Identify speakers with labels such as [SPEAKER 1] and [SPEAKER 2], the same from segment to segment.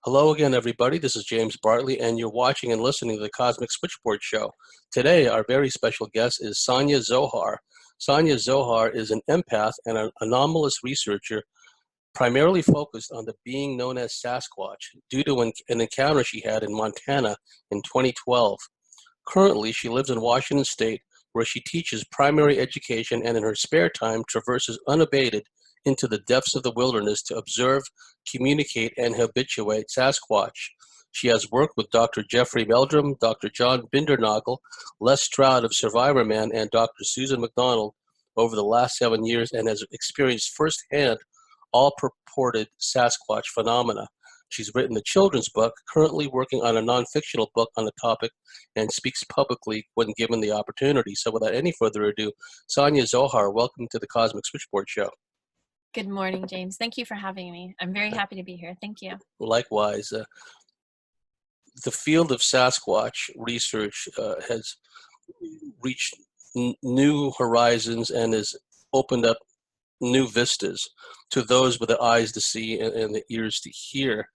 [SPEAKER 1] Hello again, everybody. This is James Bartley, and you're watching and listening to the Cosmic Switchboard Show. Today, our very special guest is Sonya Zohar. Sonya Zohar is an empath and an anomalous researcher primarily focused on the being known as Sasquatch due to an encounter she had in Montana in 2012. Currently, she lives in Washington State, where she teaches primary education and in her spare time traverses unabated into the depths of the wilderness to observe, communicate, and habituate Sasquatch. She has worked with Dr. Jeffrey Meldrum, Dr. John Bindernagel, Les Stroud of Survivor Man, and Dr. Susan McDonald over the last 7 years and has experienced firsthand all purported Sasquatch phenomena. She's written a children's book, currently working on a non-fictional book on the topic, and speaks publicly when given the opportunity. So without any further ado, Sonya Zohar, welcome to the Cosmic Switchboard Show.
[SPEAKER 2] Good morning, James. Thank you for having me. I'm very happy to be here. Thank you.
[SPEAKER 1] Likewise. The field of Sasquatch research has reached new horizons and has opened up new vistas to those with the eyes to see and the ears to hear.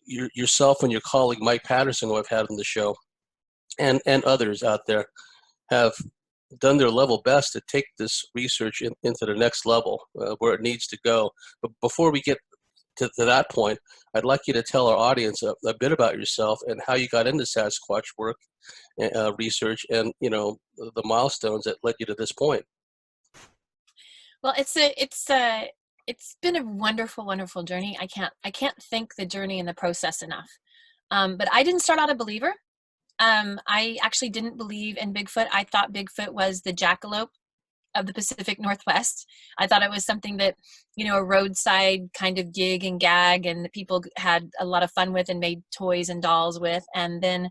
[SPEAKER 1] Yourself and your colleague Mike Patterson, who I've had on the show, and others out there, have done their level best to take this research into the next level where it needs to go. But before we get to that point, I'd like you to tell our audience a bit about yourself and how you got into Sasquatch work, research, and the milestones that led you to this point.
[SPEAKER 2] Well, it's been a wonderful, wonderful journey. I can't thank the journey and the process enough. But I didn't start out a believer. I actually didn't believe in Bigfoot. I thought Bigfoot was the jackalope of the Pacific Northwest. I thought it was something that, a roadside kind of gig and gag, and that people had a lot of fun with and made toys and dolls with. And then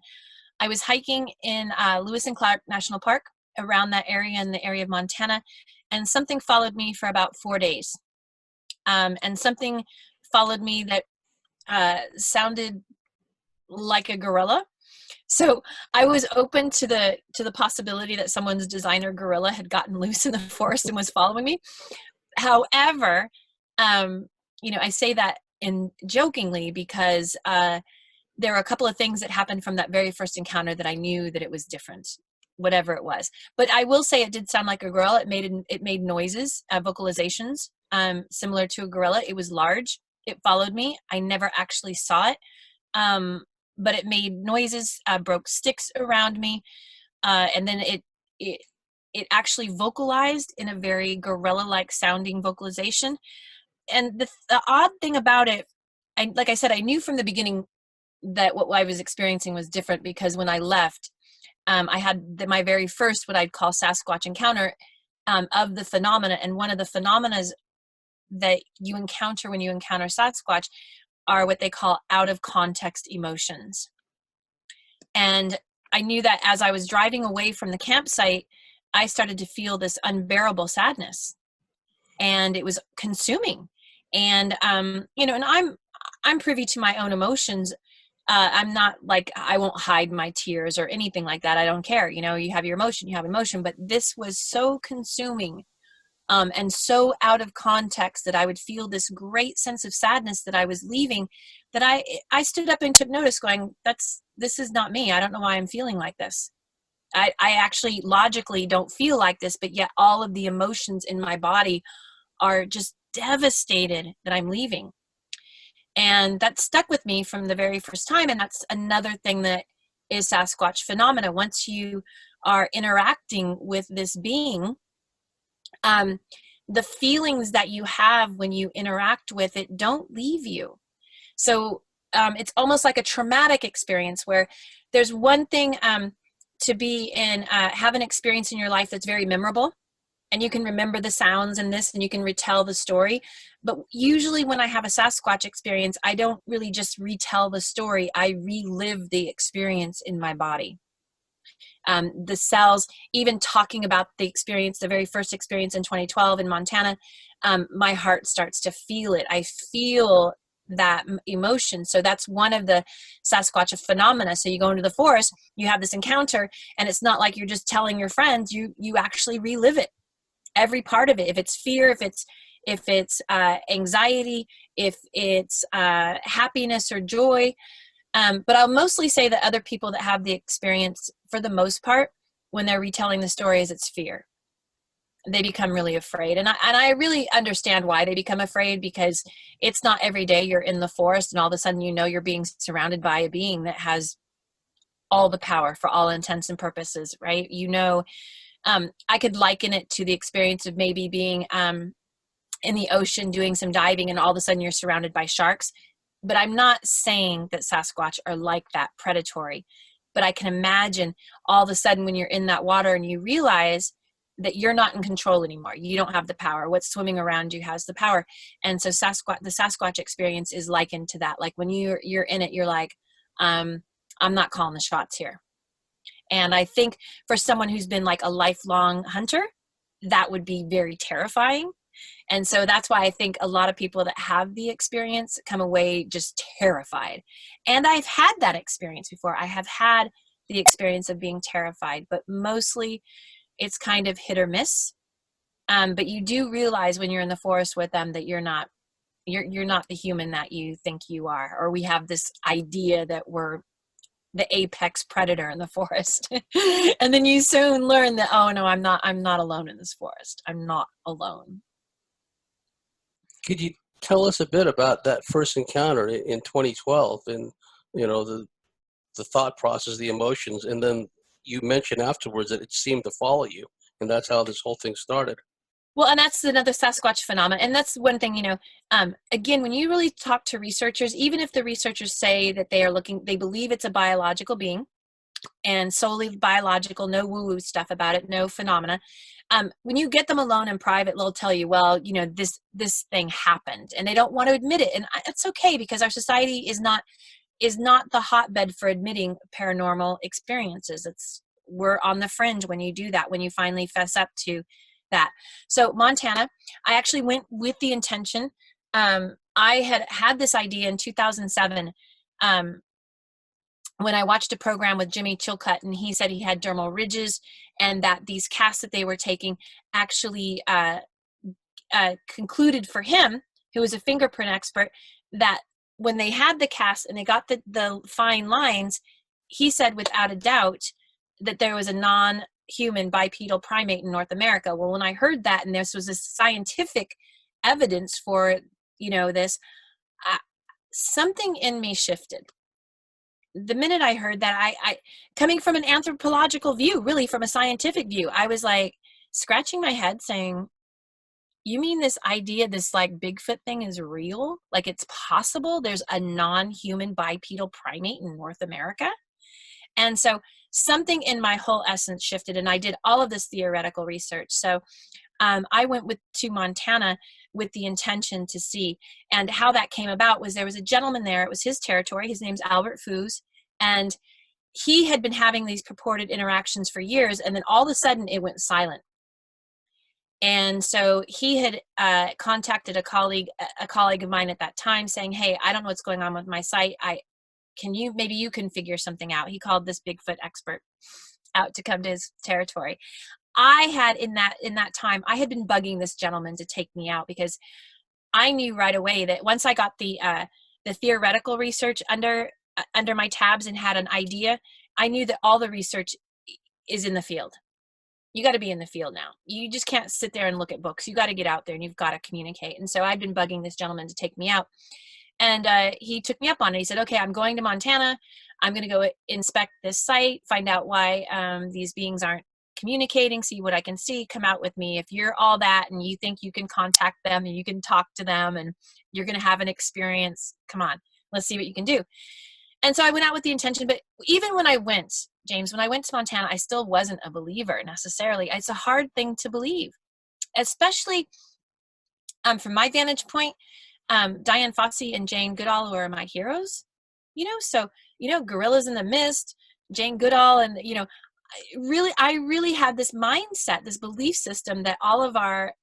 [SPEAKER 2] I was hiking in Lewis and Clark National Park around that area in the area of Montana, and something followed me for about 4 days. And something followed me that sounded like a gorilla. So I was open to the possibility that someone's designer gorilla had gotten loose in the forest and was following me. However, I say that jokingly because there were a couple of things that happened from that very first encounter that I knew that it was different, whatever it was. But I will say it did sound like a gorilla. It made noises, vocalizations, similar to a gorilla. It was large. It followed me. I never actually saw it. But it made noises, broke sticks around me, and then it actually vocalized in a very gorilla-like sounding vocalization. And the odd thing about it, like I said, I knew from the beginning that what I was experiencing was different, because when I left, I had my very first, what I'd call Sasquatch encounter of the phenomena. And one of the phenomena that you encounter when you encounter Sasquatch are what they call out of context emotions. And I knew that as I was driving away from the campsite, I started to feel this unbearable sadness, and it was consuming. And and I'm privy to my own emotions. I'm not like, I won't hide my tears or anything like that. I don't care. You have your emotion, you have emotion. But this was so consuming and so out of context that I would feel this great sense of sadness that I was leaving, that I stood up and took notice, going, this is not me. I don't know why I'm feeling like this. I actually logically don't feel like this, but yet all of the emotions in my body are just devastated that I'm leaving. And that stuck with me from the very first time. And that's another thing that is Sasquatch phenomena. Once you are interacting with this being, the feelings that you have when you interact with it don't leave you. So it's almost like a traumatic experience, where there's one thing to be in, have an experience in your life that's very memorable, and you can remember the sounds and this, and you can retell the story. But usually when I have a Sasquatch experience, I don't really just retell the story. I relive the experience in my body. The cells, even talking about the experience, the very first experience in 2012 in Montana, my heart starts to feel it. I feel that emotion. So that's one of the Sasquatch phenomena. So you go into the forest, you have this encounter, and it's not like you're just telling your friends, you actually relive it. Every part of it. If it's fear, if if it's anxiety, if it's happiness or joy. But I'll mostly say that other people that have the experience, for the most part, when they're retelling the stories, it's fear. They become really afraid. And I really understand why they become afraid, because it's not every day you're in the forest and all of a sudden you know you're being surrounded by a being that has all the power for all intents and purposes, right? You know, I could liken it to the experience of maybe being in the ocean doing some diving and all of a sudden you're surrounded by sharks. But I'm not saying that Sasquatch are like that, predatory. But I can imagine all of a sudden when you're in that water and you realize that you're not in control anymore. You don't have the power. What's swimming around you has the power. And so the Sasquatch experience is likened to that. Like when you're in it, you're like, I'm not calling the shots here. And I think for someone who's been like a lifelong hunter, that would be very terrifying. And so that's why I think a lot of people that have the experience come away just terrified. And I've had that experience before. I have had the experience of being terrified, but mostly it's kind of hit or miss. But you do realize when you're in the forest with them that you're not the human that you think you are, or we have this idea that we're the apex predator in the forest. And then you soon learn that, oh no, I'm not alone in this forest. I'm not alone.
[SPEAKER 1] Could you tell us a bit about that first encounter in 2012 and, you know, the thought process, the emotions, and then you mentioned afterwards that it seemed to follow you, and that's how this whole thing started.
[SPEAKER 2] Well, and that's another Sasquatch phenomenon. And that's one thing, you know, again, when you really talk to researchers, even if the researchers say that they believe it's a biological being and solely biological, no woo-woo stuff about it, no phenomena. When you get them alone in private, they'll tell you, well, you know, this thing happened, and they don't want to admit it. And it's okay, because our society is not the hotbed for admitting paranormal experiences. We're on the fringe when you do that, when you finally fess up to that. So Montana, I actually went with the intention. I had this idea in 2007 when I watched a program with Jimmy Chilcutt, and he said he had dermal ridges, and that these casts that they were taking actually concluded for him, who was a fingerprint expert, that when they had the cast and they got the fine lines, he said without a doubt that there was a non-human bipedal primate in North America. Well, when I heard that, and this was a scientific evidence for, you know, this, something in me shifted. The minute I heard that, I coming from an anthropological view, really from a scientific view, I was like scratching my head saying, you mean this idea, this like Bigfoot thing is real? Like it's possible there's a non-human bipedal primate in North America? And so something in my whole essence shifted, and I did all of this theoretical research. So I went to Montana with the intention to see. And how that came about was there was a gentleman there. It was his territory. His name's Albert Foos. And he had been having these purported interactions for years. And then all of a sudden it went silent. And so he had contacted a colleague of mine at that time saying, hey, I don't know what's going on with my site. Maybe you can figure something out. He called this Bigfoot expert out to come to his territory. I had in that time, I had been bugging this gentleman to take me out, because I knew right away that once I got the theoretical research under my tabs and had an idea, I knew that all the research is in the field. You got to be in the field now. You just can't sit there and look at books. You got to get out there and you've got to communicate. And so I'd been bugging this gentleman to take me out. And he took me up on it. He said, okay, I'm going to Montana. I'm going to go inspect this site, find out why these beings aren't communicating, see what I can see, come out with me. If you're all that and you think you can contact them and you can talk to them and you're going to have an experience, come on, let's see what you can do. And so I went out with the intention, but even when I went, James, when I went to Montana, I still wasn't a believer necessarily. It's a hard thing to believe, especially from my vantage point. Diane Fossey and Jane Goodall are my heroes, you know, so, you know, Gorillas in the Mist, Jane Goodall, and, you know, I really had this mindset, this belief system that all of our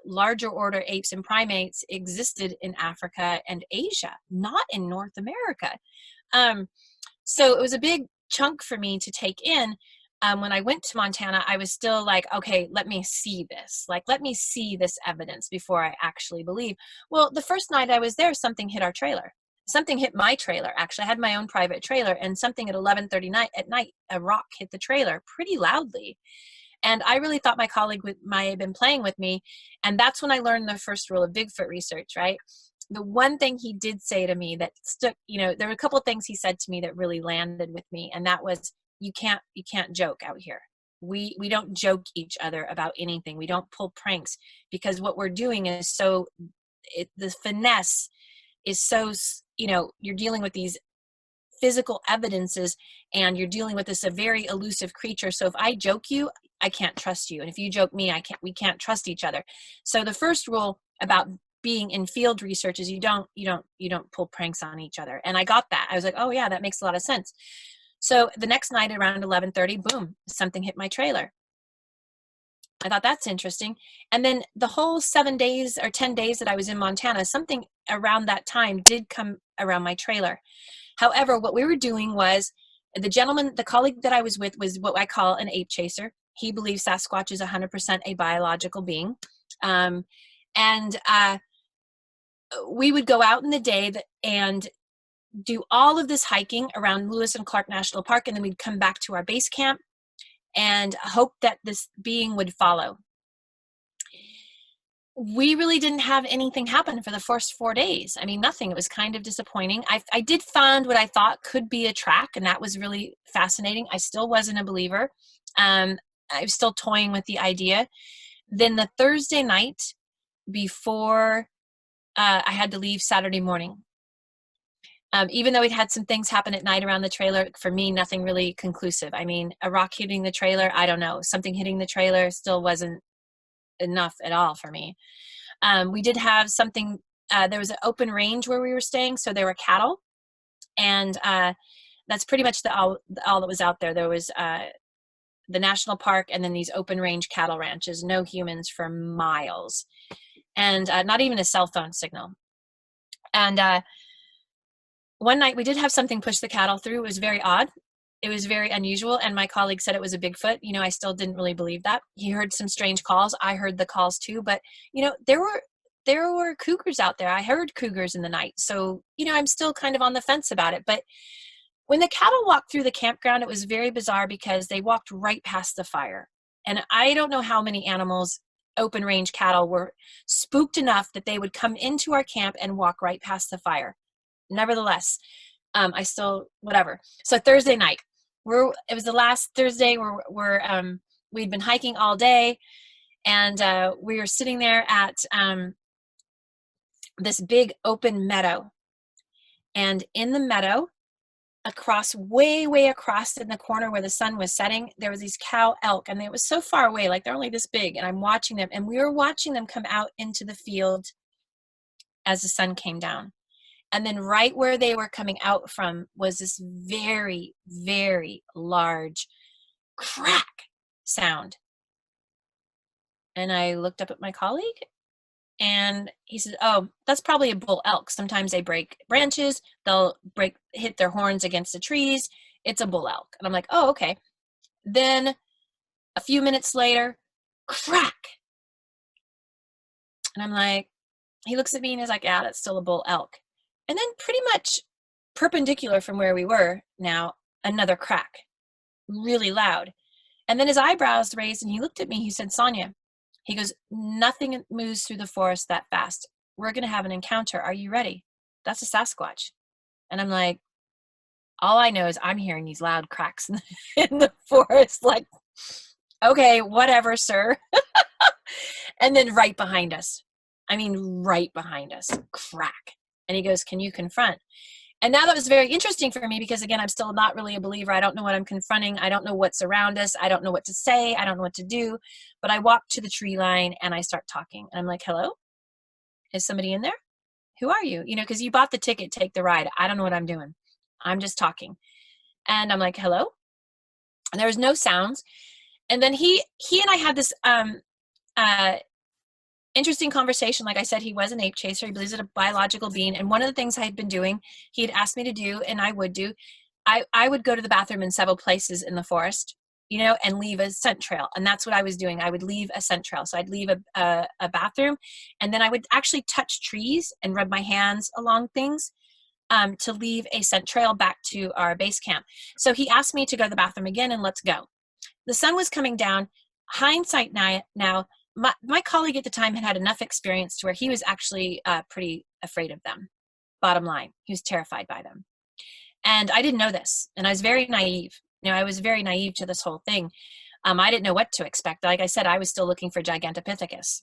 [SPEAKER 2] larger order apes and primates existed in Africa and Asia, not in North America. So it was a big chunk for me to take in, when I went to Montana, I was still like, okay, let me see this. Like, let me see this evidence before I actually believe. Well, the first night I was there, something hit our trailer. Something hit my trailer. Actually, I had my own private trailer, and something at 11:30 at night, a rock hit the trailer pretty loudly. And I really thought my colleague might have been playing with me. And that's when I learned the first rule of Bigfoot research, right? The one thing he did say to me that stuck, there were a couple of things he said to me that really landed with me. And that was, you can't joke out here. We don't joke each other about anything. We don't pull pranks, because what we're doing is the finesse is so, you're dealing with these physical evidences, and you're dealing with this a very elusive creature. So if I joke you, I can't trust you, and if you joke me, we can't trust each other. So the first rule about being in field research is you don't pull pranks on each other. And I got that. I was like, oh yeah, that makes a lot of sense. So the next night around 11:30, boom, something hit my trailer. I thought that's interesting. And then the whole 7 days or 10 days that I was in Montana, something around that time did come around my trailer. However, what we were doing was, the colleague that I was with was what I call an ape chaser. He believes Sasquatch is 100% a biological being. And we would go out in the day and do all of this hiking around Lewis and Clark National Park, and then we'd come back to our base camp and hope that this being would follow. We really didn't have anything happen for the first 4 days. I mean, nothing. It was kind of disappointing. I did find what I thought could be a track, and that was really fascinating. I still wasn't a believer. I was still toying with the idea. Then the Thursday night before I had to leave Saturday morning, even though we'd had some things happen at night around the trailer, for me, nothing really conclusive. I mean, a rock hitting the trailer, I don't know. Something hitting the trailer still wasn't enough at all for me. We did have something, there was an open range where we were staying, so there were cattle, and that's pretty much all that was out there. There was the national park, and then these open range cattle ranches, no humans for miles, and not even a cell phone signal. And one night we did have something push the cattle through. It was very odd. It was very unusual, and my colleague said it was a Bigfoot. I still didn't really believe that. He heard some strange calls. I heard the calls too, but there were cougars out there. I heard cougars in the night, so I'm still kind of on the fence about it. But when the cattle walked through the campground, it was very bizarre because they walked right past the fire, and I don't know how many animals, open range cattle, were spooked enough that they would come into our camp and walk right past the fire. Nevertheless, I still, whatever. So Thursday night, it was the last Thursday we'd been hiking all day, and we were sitting there at this big open meadow. And in the meadow, way across in the corner where the sun was setting, there was these cow elk, and it was so far away, like they're only this big, and I'm watching them, and we were watching them come out into the field as the sun came down. And then right where they were coming out from was this very, very large crack sound. And I looked up at my colleague, and he said, oh, that's probably a bull elk. Sometimes they break branches. They'll hit their horns against the trees. It's a bull elk. And I'm like, oh, okay. Then a few minutes later, crack. And I'm like, he looks at me and he's like, yeah, that's still a bull elk. And then pretty much perpendicular from where we were now, another crack, really loud. And then his eyebrows raised, and he looked at me. He said, Sonya, he goes, nothing moves through the forest that fast. We're going to have an encounter. Are you ready? That's a Sasquatch. And I'm like, all I know is I'm hearing these loud cracks in the forest. Like, okay, whatever, sir. And then right behind us, crack. And he goes, can you confront? And now that was very interesting for me because, again, I'm still not really a believer. I don't know what I'm confronting. I don't know what's around us. I don't know what to say. I don't know what to do. But I walk to the tree line and I start talking. And I'm like, hello? Is somebody in there? Who are you? Because you bought the ticket, take the ride. I don't know what I'm doing. I'm just talking. And I'm like, hello? And there was no sounds. And then he and I had this interesting conversation. Like I said, he was an ape chaser. He believes it's a biological being. And one of the things I had been doing, he had asked me to do, and I would do, I would go to the bathroom in several places in the forest. you know, and leave a scent trail. And that's what I was doing. I would leave a scent trail. So I'd leave a bathroom, and then I would actually touch trees and rub my hands along things to leave a scent trail back to our base camp. So he asked me to go to the bathroom again, and let's go. The sun was coming down. Hindsight now, my colleague at the time had enough experience to where he was actually pretty afraid of them. Bottom line, he was terrified by them. And I didn't know this, and I was very naive. You know, I was very naive to this whole thing. I didn't know what to expect. Like I said, I was still looking for Gigantopithecus.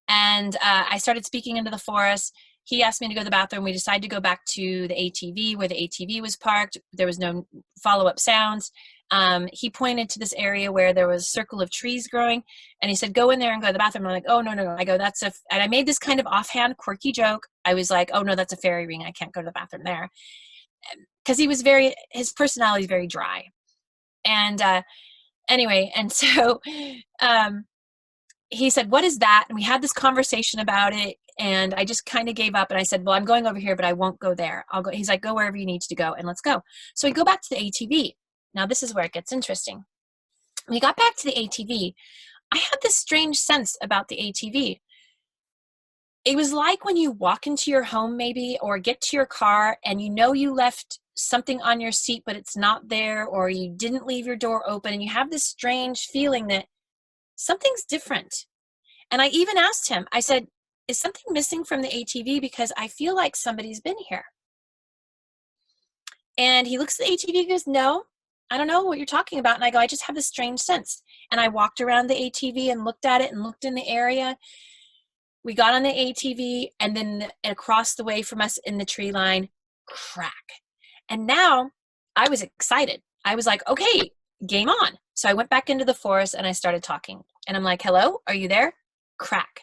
[SPEAKER 2] And I started speaking into the forest. He asked me to go to the bathroom. We decided to go back to the ATV where the ATV was parked. There was no follow-up sounds. He pointed to this area where there was a circle of trees growing, and he said, go in there and go to the bathroom. I'm like, oh, no. I go, and I made this kind of offhand quirky joke. I was like, oh no, that's a fairy ring. I can't go to the bathroom there. Because his personality is very dry. And anyway, and so he said, what is that? And we had this conversation about it, and I just kind of gave up, and I said, well, I'm going over here, but I won't go there. I'll go. He's like, go wherever you need to go, and let's go. So we go back to the ATV. Now this is where it gets interesting. When we got back to the ATV, I had this strange sense about the ATV. It was like when you walk into your home maybe, or get to your car and you know you left something on your seat but it's not there, or you didn't leave your door open, and you have this strange feeling that something's different. And I even asked him, I said, is something missing from the ATV, because I feel like somebody's been here? And he looks at the ATV and goes, no, I don't know what you're talking about. And I go, I just have this strange sense. And I walked around the ATV and looked at it and looked in the area. We got on the ATV, and then across the way from us in the tree line, crack. And now I was excited. I was like, okay, game on. So I went back into the forest and I started talking. And I'm like, hello, are you there? Crack.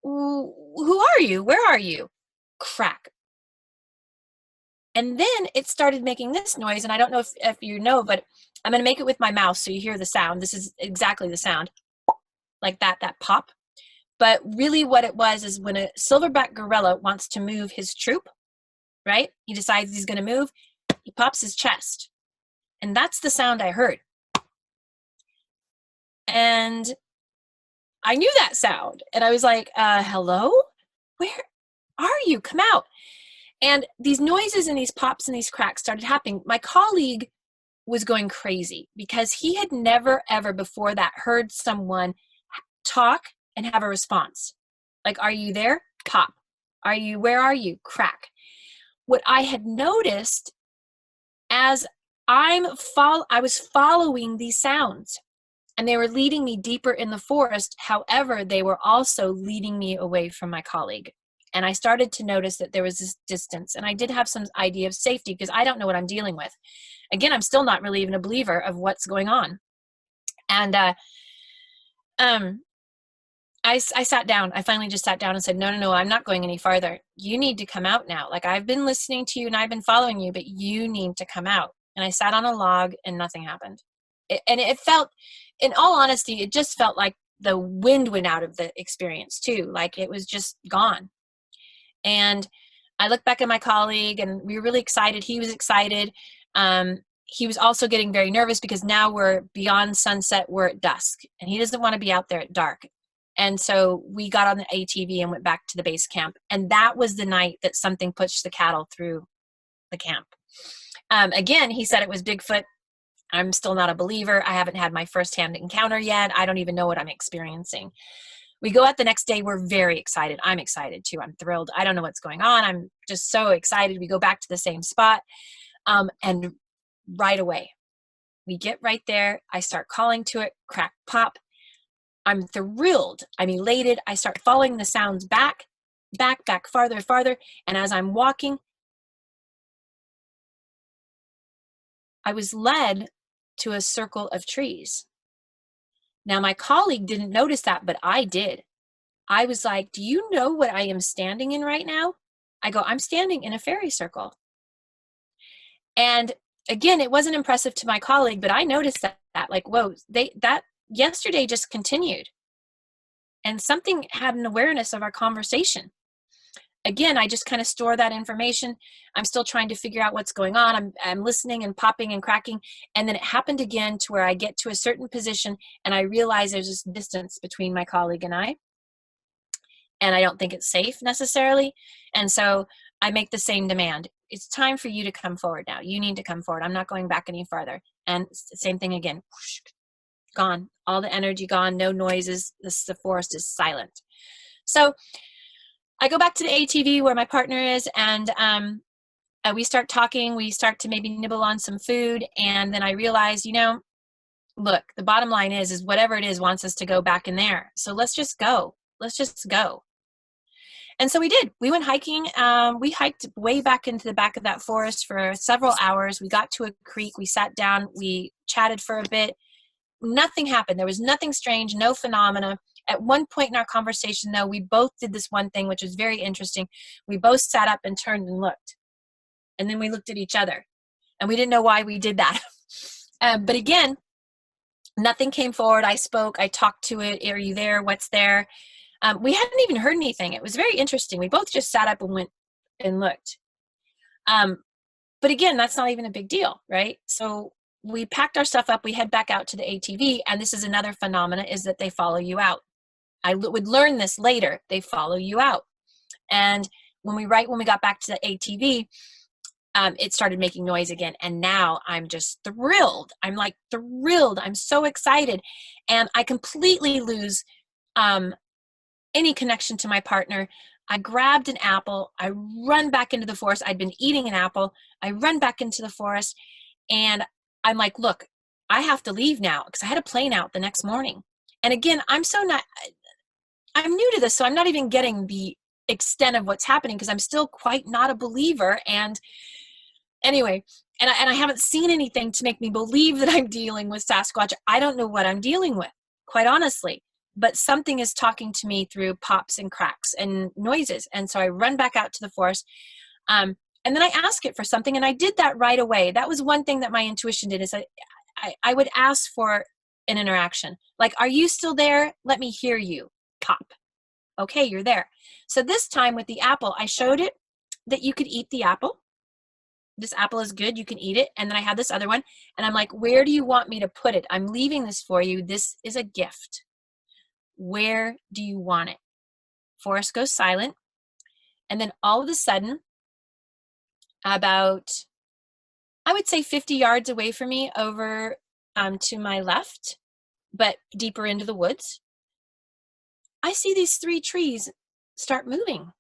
[SPEAKER 2] Who are you? Where are you? Crack. And then it started making this noise. And I don't know if you know, but I'm going to make it with my mouth so you hear the sound. This is exactly the sound. Like that pop. But really what it was is when a silverback gorilla wants to move his troop, right? He decides he's going to move. He pops his chest. And that's the sound I heard. And I knew that sound. And I was like, hello? Where are you? Come out. And these noises and these pops and these cracks started happening. My colleague was going crazy because he had never, ever before that heard someone talk and have a response. Like, are you there? Pop. Where are you? Crack. What I had noticed as I was following these sounds, and they were leading me deeper in the forest. However, they were also leading me away from my colleague. And I started to notice that there was this distance, and I did have some idea of safety because I don't know what I'm dealing with. Again, I'm still not really even a believer of what's going on. And I sat down. I finally just sat down and said, no, I'm not going any farther. You need to come out now. Like, I've been listening to you and I've been following you, but you need to come out. And I sat on a log and nothing happened. It felt, in all honesty, it just felt like the wind went out of the experience too. Like it was just gone. And I looked back at my colleague and we were really excited. He was excited. He was also getting very nervous because now we're beyond sunset, we're at dusk, and he doesn't want to be out there at dark. And so we got on the ATV and went back to the base camp. And that was the night that something pushed the cattle through the camp. Again, he said it was Bigfoot. I'm still not a believer. I haven't had my firsthand encounter yet. I don't even know what I'm experiencing. We go out the next day. We're very excited. I'm excited too. I'm thrilled. I don't know what's going on. I'm just so excited. We go back to the same spot. And right away, we get right there. I start calling to it, crack, pop. I'm thrilled. I'm elated. I start following the sounds back, farther. And as I'm walking, I was led to a circle of trees. Now, my colleague didn't notice that, but I did. I was like, do you know what I am standing in right now? I go, I'm standing in a fairy circle. And again, it wasn't impressive to my colleague, but I noticed that like, whoa, that yesterday just continued. And something had an awareness of our conversation. again, I just kind of store that information. I'm still trying to figure out what's going on. I'm listening and popping and cracking. And then it happened again to where I get to a certain position and I realize there's this distance between my colleague and I. And I don't think it's safe necessarily. And so I make the same demand. It's time for you to come forward now. You need to come forward. I'm not going back any farther. And same thing again. Whoosh, gone. All the energy gone. No noises. The forest is silent. So I go back to the ATV where my partner is, and we start talking. We start to maybe nibble on some food. And then I realize, you know, look, the bottom line is whatever it is wants us to go back in there. So let's just go. Let's just go. And so we did. We went hiking. We hiked way back into the back of that forest for several hours. We got to a creek. We sat down. We chatted for a bit. Nothing happened. There was nothing strange, no phenomena. At one point in our conversation, though, we both did this one thing, which was very interesting. We both sat up and turned and looked. And then we looked at each other. And we didn't know why we did that. But again, nothing came forward. I spoke. I talked to it. Are you there? What's there? We hadn't even heard anything. It was very interesting. We both just sat up and went and looked. But again, that's not even a big deal, right? So we packed our stuff up. We head back out to the ATV. And this is another phenomena, is that they follow you out. I would learn this later. They follow you out. And when we got back to the ATV, it started making noise again. And now I'm just thrilled. I'm like thrilled. I'm so excited. And I completely lose any connection to my partner. I grabbed an apple. I run back into the forest. I'd been eating an apple. I run back into the forest and I'm like, look, I have to leave now because I had a plane out the next morning. And again, I'm new to this, so I'm not even getting the extent of what's happening because I'm still quite not a believer. And anyway, and I haven't seen anything to make me believe that I'm dealing with Sasquatch. I don't know what I'm dealing with, quite honestly. But something is talking to me through pops and cracks and noises. And so I run back out to the forest. And then I ask it for something. And I did that right away. That was one thing that my intuition did, is I would ask for an interaction. Like, are you still there? Let me hear you. Pop. Okay, you're there. So this time with the apple, I showed it that you could eat the apple. This apple is good. You can eat it. And then I have this other one. And I'm like, where do you want me to put it? I'm leaving this for you. This is a gift. Where do you want it? Forest goes silent. And then all of a sudden, about, I would say 50 yards away from me, over to my left, but deeper into the woods, I see these 3 trees start moving.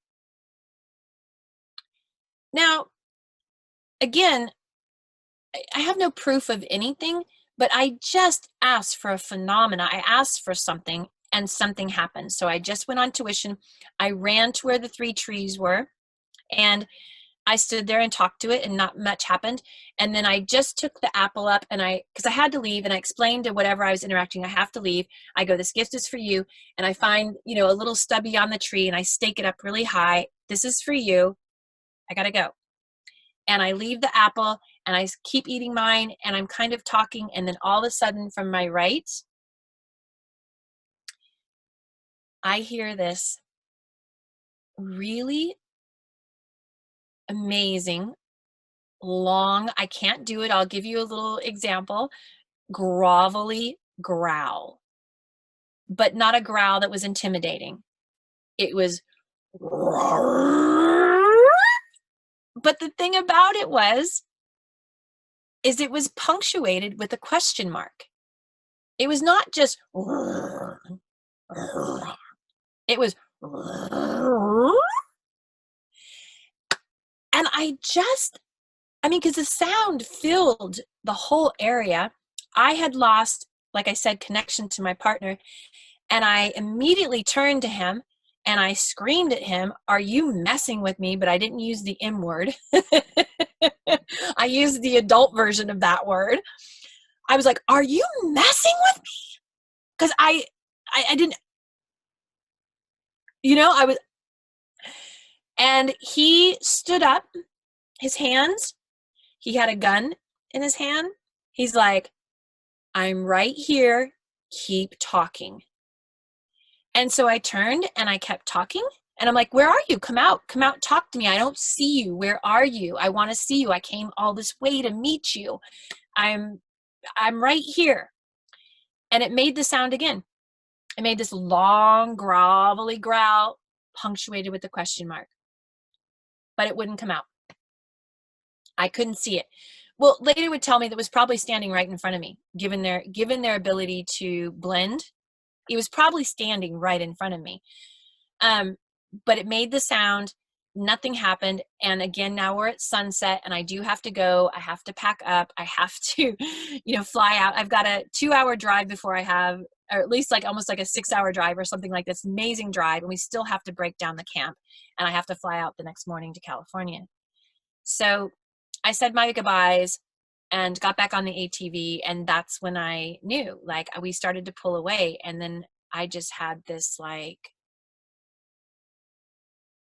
[SPEAKER 2] Now, again, I have no proof of anything, but I just asked for a phenomena. I asked for something. And something happened. So I just went on tuition. I ran to where the 3 trees were and I stood there and talked to it and not much happened. And then I just took the apple up and because I had to leave, and I explained to whatever I was interacting, I have to leave. I go, this gift is for you. And I find, a little stubby on the tree and I stake it up really high. This is for you. I got to go. And I leave the apple and I keep eating mine and I'm kind of talking. And then all of a sudden from my right, I hear this really amazing, long, I can't do it, I'll give you a little example, grovelly growl. But not a growl that was intimidating. It was, but the thing about it is it was punctuated with a question mark. It was not just, it was, and because the sound filled the whole area. I had lost, like I said, connection to my partner, and I immediately turned to him and I screamed at him, are you messing with me? But I didn't use the M word. I used the adult version of that word. I was like, are you messing with me? Because I didn't, I was, and he stood up, his hands, he had a gun in his hand. He's like, I'm right here, keep talking. And so I turned and I kept talking And I'm like, where are you? Come out, talk to me. I don't see you. Where are you? I want to see you. I came all this way to meet you. I'm right here. And it made the sound again. It made this long, grovelly growl, punctuated with a question mark. But it wouldn't come out. I couldn't see it. Well, later would tell me that it was probably standing right in front of me, given their ability to blend. It was probably standing right in front of me. But it made the sound. Nothing happened. And again, now we're at sunset and I do have to go. I have to pack up. I have to, fly out. I've got a 2-hour drive before I have, or at least like almost like a 6-hour drive or something like this. Amazing drive. And we still have to break down the camp and I have to fly out the next morning to California. So I said my goodbyes and got back on the ATV. And that's when I knew, like, we started to pull away. And then I just had this like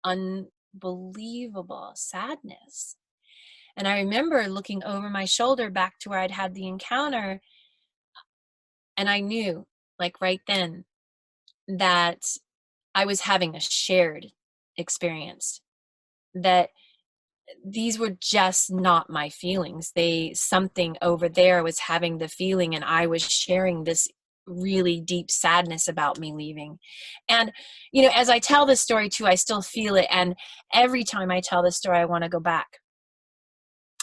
[SPEAKER 2] unbelievable sadness. And I remember looking over my shoulder back to where I'd had the encounter. And I knew, like right then, that I was having a shared experience, that these were just not my feelings. Something over there was having the feeling and I was sharing this really deep sadness about me leaving. And, as I tell this story too, I still feel it. And every time I tell this story, I want to go back.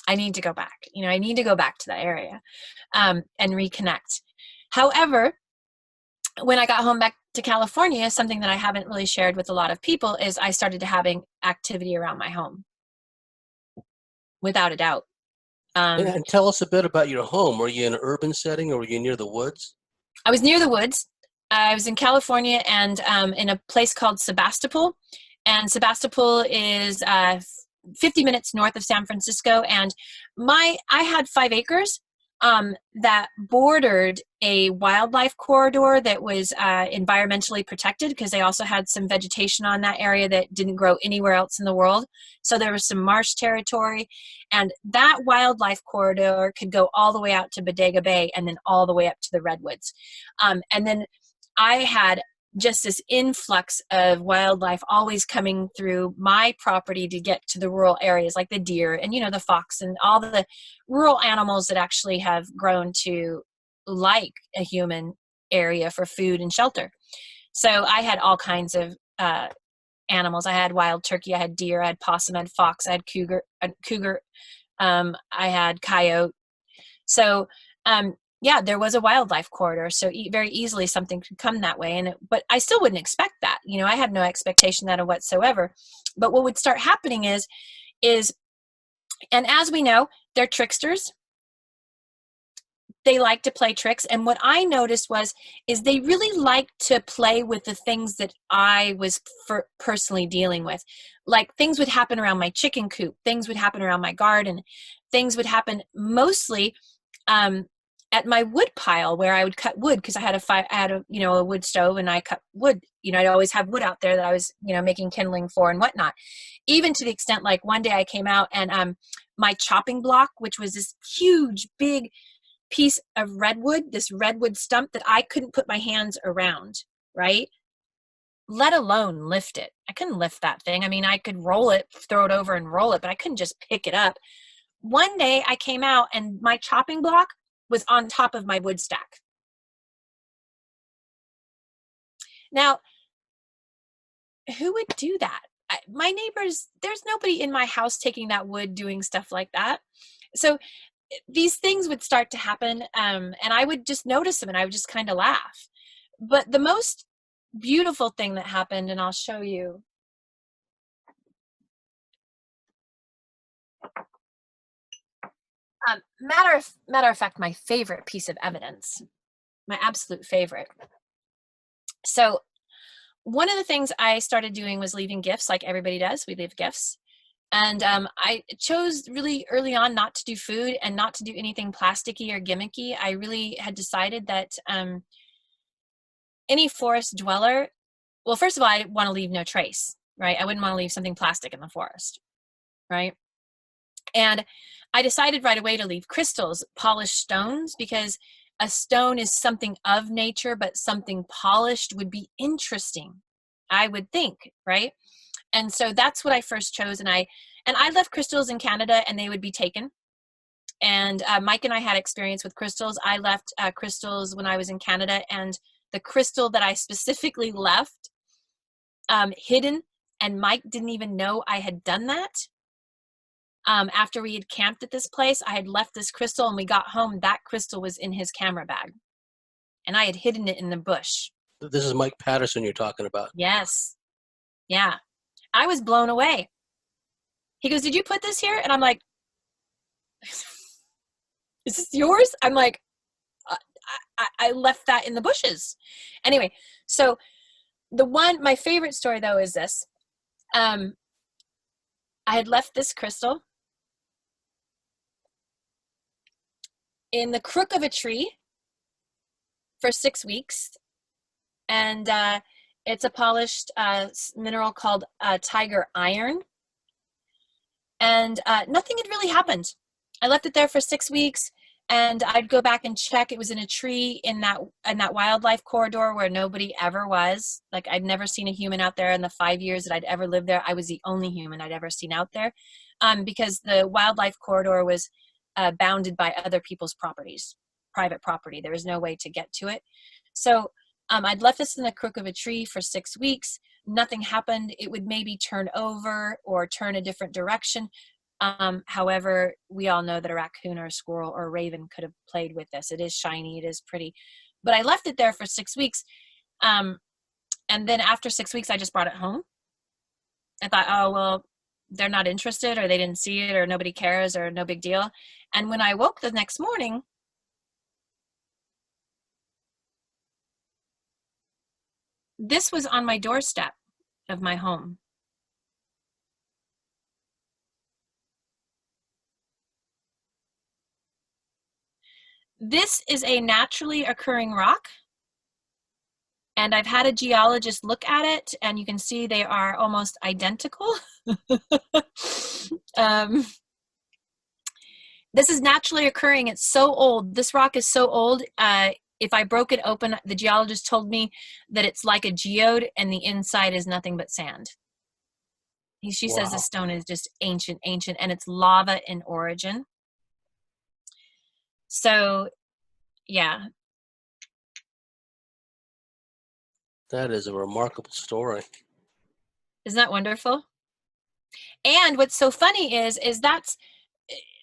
[SPEAKER 2] I need to go back. I need to go back to that area and reconnect. However, when I got home back to California, something that I haven't really shared with a lot of people is I started having activity around my home. Without a doubt.
[SPEAKER 1] And tell us a bit about your home. Were you in an urban setting or were you near the woods?
[SPEAKER 2] I was near the woods. I was in California and in a place called Sebastopol. And Sebastopol is 50 minutes north of San Francisco. And I had 5 acres that bordered a wildlife corridor that was environmentally protected, because they also had some vegetation on that area that didn't grow anywhere else in the world. So there was some marsh territory, and that wildlife corridor could go all the way out to Bodega Bay and then all the way up to the redwoods. And then I had just this influx of wildlife always coming through my property to get to the rural areas, like the deer and, the fox and all the rural animals that actually have grown to like a human area for food and shelter. So I had all kinds of animals. I had wild turkey, I had deer, I had possum, I had fox, I had cougar, I had coyote. So, yeah, there was a wildlife corridor, so very easily something could come that way. But I still wouldn't expect that. I had no expectation that whatsoever. But what would start happening is, and as we know, they're tricksters. They like to play tricks. And what I noticed is they really like to play with the things that I was personally dealing with. Like, things would happen around my chicken coop. Things would happen around my garden. Things would happen mostly at my wood pile where I would cut wood, because I had a wood stove and I cut wood. I'd always have wood out there that I was, making kindling for and whatnot. Even to the extent, like, one day I came out and my chopping block, which was this huge, big piece of redwood, this redwood stump that I couldn't put my hands around, right? Let alone lift it. I couldn't lift that thing. I mean, I could roll it, throw it over and roll it, but I couldn't just pick it up. One day I came out and my chopping block was on top of my wood stack. Now, who would do that? My neighbors, there's nobody in my house taking that wood, doing stuff like that. So these things would start to happen, and I would just notice them and I would just kind of laugh. But the most beautiful thing that happened, and I'll show you. Matter of fact, my favorite piece of evidence, my absolute favorite. So one of the things I started doing was leaving gifts, like everybody does. We leave gifts. And I chose really early on not to do food and not to do anything plasticky or gimmicky. I really had decided that any forest dweller, well, first of all, I want to leave no trace, right? I wouldn't want to leave something plastic in the forest, right? And I decided right away to leave crystals, polished stones, because a stone is something of nature, but something polished would be interesting, I would think, right? And so that's what I first chose. And I left crystals in Canada and they would be taken. And Mike and I had experience with crystals. I left crystals when I was in Canada, and the crystal that I specifically left hidden, and Mike didn't even know I had done that. After we had camped at this place, I had left this crystal, and we got home, that crystal was in his camera bag, and I had hidden it in the bush.
[SPEAKER 1] This is Mike Patterson you're talking about.
[SPEAKER 2] Yes. Yeah. I was blown away. He goes, "Did you put this here?" And I'm like, "Is this yours?" I'm like, I left that in the bushes. Anyway, so my favorite story though is this. I had left this crystal in the crook of a tree for 6 weeks. And it's a polished mineral called tiger iron. And nothing had really happened. I left it there for 6 weeks, and I'd go back and check. It was in a tree in that wildlife corridor where nobody ever was. Like, I'd never seen a human out there in the 5 years that I'd ever lived there. I was the only human I'd ever seen out there, because the wildlife corridor was bounded by other people's properties, private property. There was no way to get to it. So I'd left this in the crook of a tree for 6 weeks. Nothing happened. It would maybe turn over or turn a different direction. However, we all know that a raccoon or a squirrel or a raven could have played with this. It is shiny. It is pretty. But I left it there for 6 weeks. And then after 6 weeks, I just brought it home. I thought, oh, well, they're not interested, or they didn't see it, or nobody cares, or no big deal. And when I woke the next morning, this was on my doorstep of my home. This is a naturally occurring rock, and I've had a geologist look at it, and you can see they are almost identical. This is naturally occurring. It's so old. This rock is so old. If I broke it open, the geologist told me that it's like a geode, and the inside is nothing but sand. She says the stone is just ancient, and it's lava in origin. So, yeah.
[SPEAKER 1] That is a remarkable story.
[SPEAKER 2] Isn't that wonderful? And what's so funny is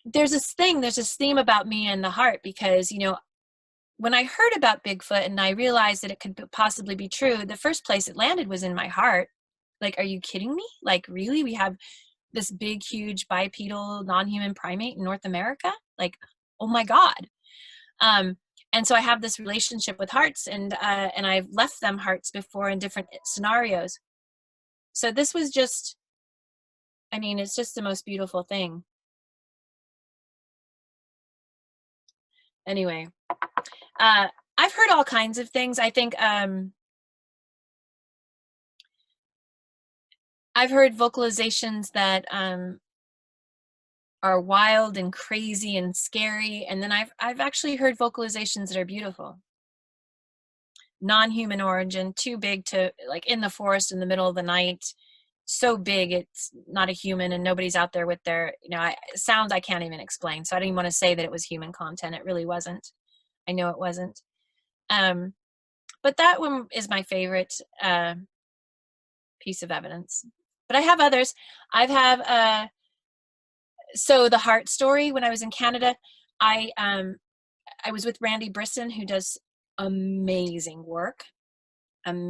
[SPEAKER 2] there's this theme about me and the heart, because, when I heard about Bigfoot and I realized that it could possibly be true, the first place it landed was in my heart. Like, are you kidding me? Like, really? We have this big, huge bipedal non-human primate in North America? Like, oh my God. And so I have this relationship with hearts, and I've left them hearts before in different scenarios. So this was just, it's just the most beautiful thing. Anyway, I've heard all kinds of things. I think I've heard vocalizations that are wild and crazy and scary, and then I've actually heard vocalizations that are beautiful. Non-human origin, too big to, like, in the forest in the middle of the night, so big it's not a human, and nobody's out there with their, sounds I can't even explain. So I didn't even want to say that it was human content. It really wasn't. I know it wasn't. But that one is my favorite piece of evidence. But I have others. So the heart story, when I was in Canada, I was with Randy Brisson, who does amazing work. And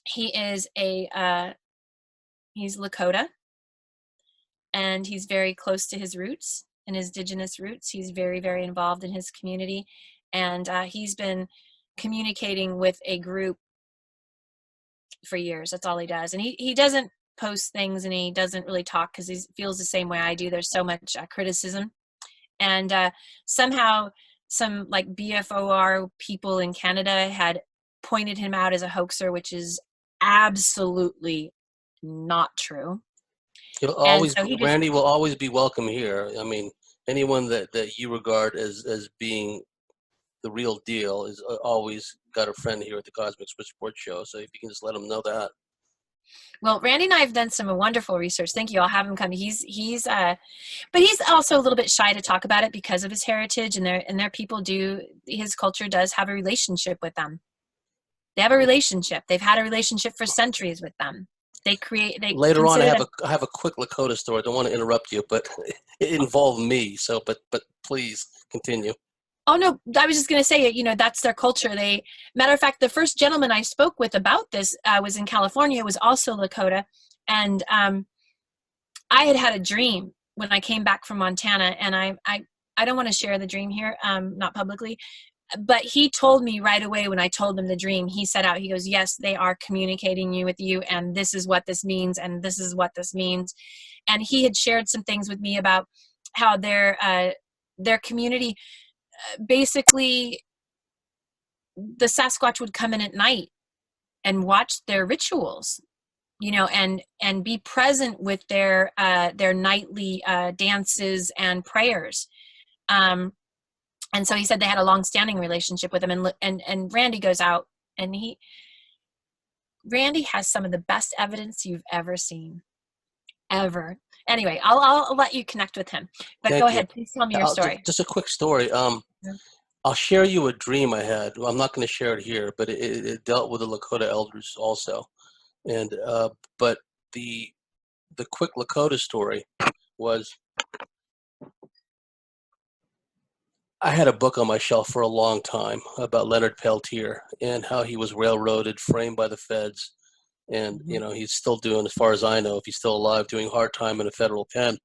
[SPEAKER 2] he's Lakota, and he's very close to his roots and his indigenous roots. He's very, very involved in his community, and he's been communicating with a group for years. That's all he does. And he doesn't post things, and he doesn't really talk because he feels the same way I do. There's so much criticism, and somehow some like BFOR people in Canada had pointed him out as a hoaxer, which is absolutely not true.
[SPEAKER 1] Randy will always be welcome here. Anyone that you regard as being the real deal is always got a friend here at the Cosmic Switchboard Show. So if you can just let him know that.
[SPEAKER 2] Well, Randy and I have done some wonderful research. Thank you. I'll have him come. But he's also a little bit shy to talk about it because of his heritage, and their people his culture does have a relationship with them. They have a relationship. They've had a relationship for centuries with them.
[SPEAKER 1] Later on, I have a quick Lakota story. I don't want to interrupt you, but it involved me. So, but please continue.
[SPEAKER 2] Oh no, I was just going to say, that's their culture. Matter of fact, the first gentleman I spoke with about this was in California. It was also Lakota, and I had a dream when I came back from Montana, and I don't want to share the dream here, not publicly, but he told me right away when I told him the dream. He he goes, yes, they are communicating with you, and this is what this means, and this is what this means. And he had shared some things with me about how their community, basically, the Sasquatch would come in at night and watch their rituals, and be present with their nightly dances and prayers. And so he said they had a long-standing relationship with him. And Randy goes out, and Randy has some of the best evidence you've ever seen, ever. Anyway, I'll let you connect with him. But go ahead, please tell me your story.
[SPEAKER 1] Just a quick story. I'll share you a dream I had. Well, I'm not going to share it here, but it dealt with the Lakota elders also. And but the quick Lakota story was, I had a book on my shelf for a long time about Leonard Peltier and how he was railroaded, framed by the feds. And, he's still doing, as far as I know, if he's still alive, doing hard time in a federal pen.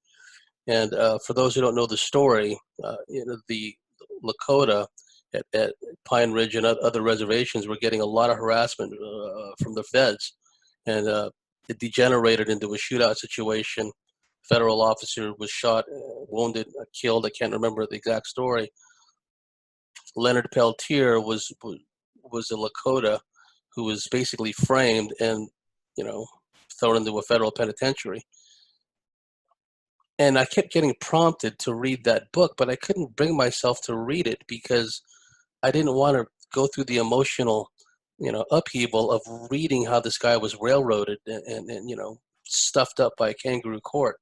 [SPEAKER 1] And for those who don't know the story, the Lakota at Pine Ridge and other reservations were getting a lot of harassment from the feds. And it degenerated into a shootout situation. Federal officer was shot, wounded, killed. I can't remember the exact story. Leonard Peltier was a Lakota who was basically framed and, thrown into a federal penitentiary. And I kept getting prompted to read that book, but I couldn't bring myself to read it because I didn't want to go through the emotional, upheaval of reading how this guy was railroaded and stuffed up by a kangaroo court.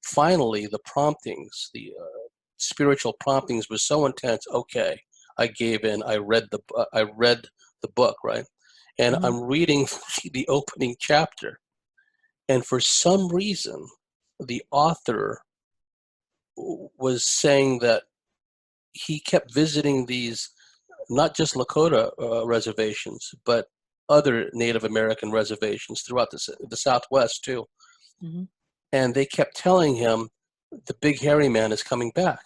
[SPEAKER 1] Finally, the promptings, the spiritual promptings were so intense. Okay, I gave in. I read the book, right? And I'm reading the opening chapter. And for some reason, the author was saying that he kept visiting these, not just Lakota reservations, but other Native American reservations throughout the Southwest too. And they kept telling him, the big hairy man is coming back.